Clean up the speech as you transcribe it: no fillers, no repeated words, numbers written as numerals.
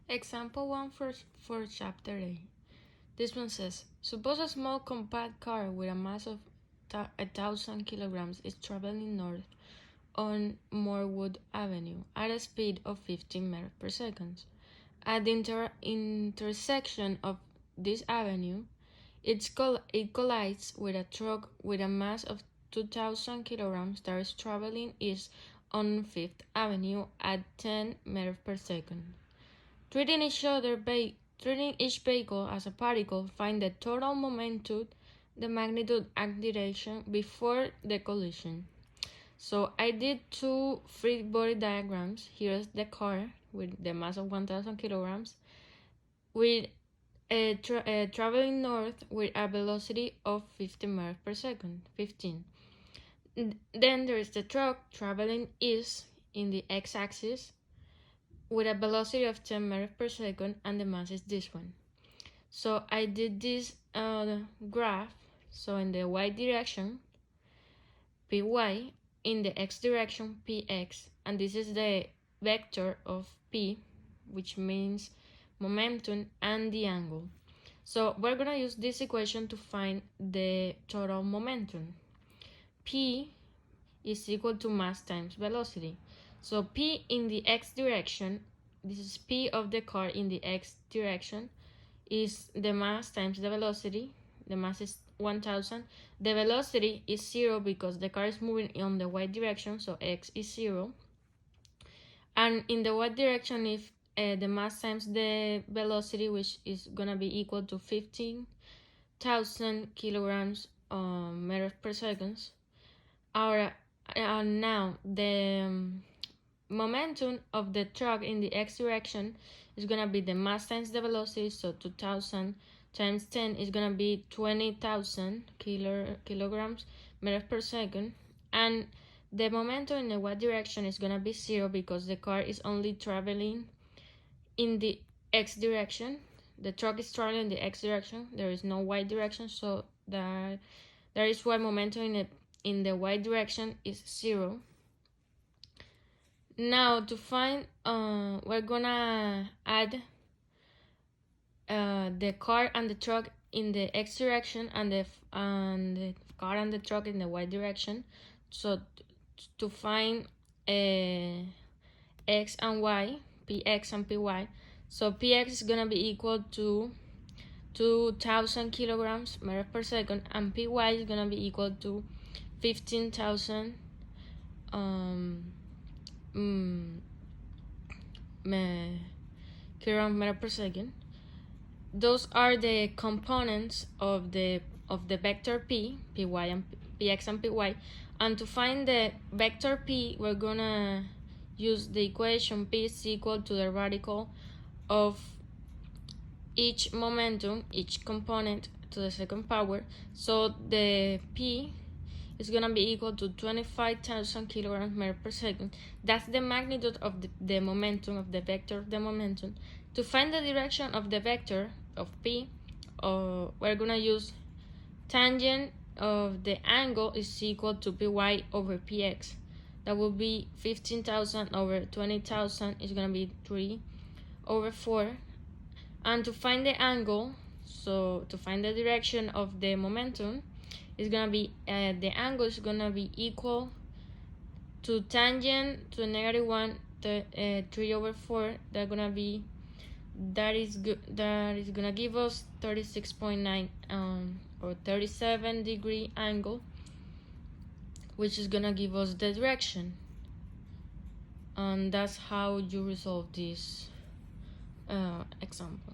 Example 1 for chapter 8. This one says, suppose a small compact car with a mass of 1,000 kilograms is traveling north on Morewood Avenue at a speed of 15 meters per second. At the intersection of this avenue, it collides with a truck with a mass of 2,000 kilograms that is traveling east on Fifth Avenue at 10 meters per second. Treating each vehicle as a particle, find the total momentum, the magnitude and direction before the collision. So I did two free body diagrams. Here's the car with the mass of 1,000 kilograms with traveling north with a velocity of 15 meters per second. 15. Then there is the truck traveling east in the x-axis with a velocity of 10 meters per second, and the mass is this one. So I did this graph. So in the y direction, py, in the x direction, px, and this is the vector of p, which means momentum, and the angle. So we're gonna use this equation to find the total momentum. P is equal to mass times velocity. So P in the x direction, this is P of the car in the x direction, is the mass times the velocity. The mass is 1,000. The velocity is 0 because the car is moving in the y direction, so x is 0. And in the y direction, if the mass times the velocity, which is gonna be equal to 15,000 kilograms meters per second. Now the momentum of the truck in the x direction is gonna be the mass times the velocity, so 2,000 times 10 is gonna be 20,000 kilograms meters per second, and the momentum in the y direction is gonna be 0 because the car is only traveling in the x direction. The truck is traveling in the x direction. There is no y direction, so that is why momentum in the y direction is 0. Now to find, we're gonna add the car and the truck in the x direction and the car and the truck in the y direction. So to find x and y, px and py. So px is gonna be equal to 2,000 kilograms meters per second, and py is gonna be equal to 15,000 kilograms meters per second. Those are the components of the vector p, py and px and py. And to find the vector p, we're gonna use the equation p is equal to the radical of each momentum, each component, to the second power. So the p is gonna be equal to 25,000 kilograms meters per second. That's the magnitude of the momentum, of the vector of the momentum. To find the direction of the vector of p, we're gonna use tangent of the angle is equal to py over px. That will be 15,000 over 20,000 is gonna be 3 over 4. And to find the angle, so to find the direction of the momentum, is gonna be the angle is gonna be equal to tangent to -1 3 over 4. That is gonna give us 36.9 or 37-degree angle, which is gonna give us the direction. And that's how you resolve this example.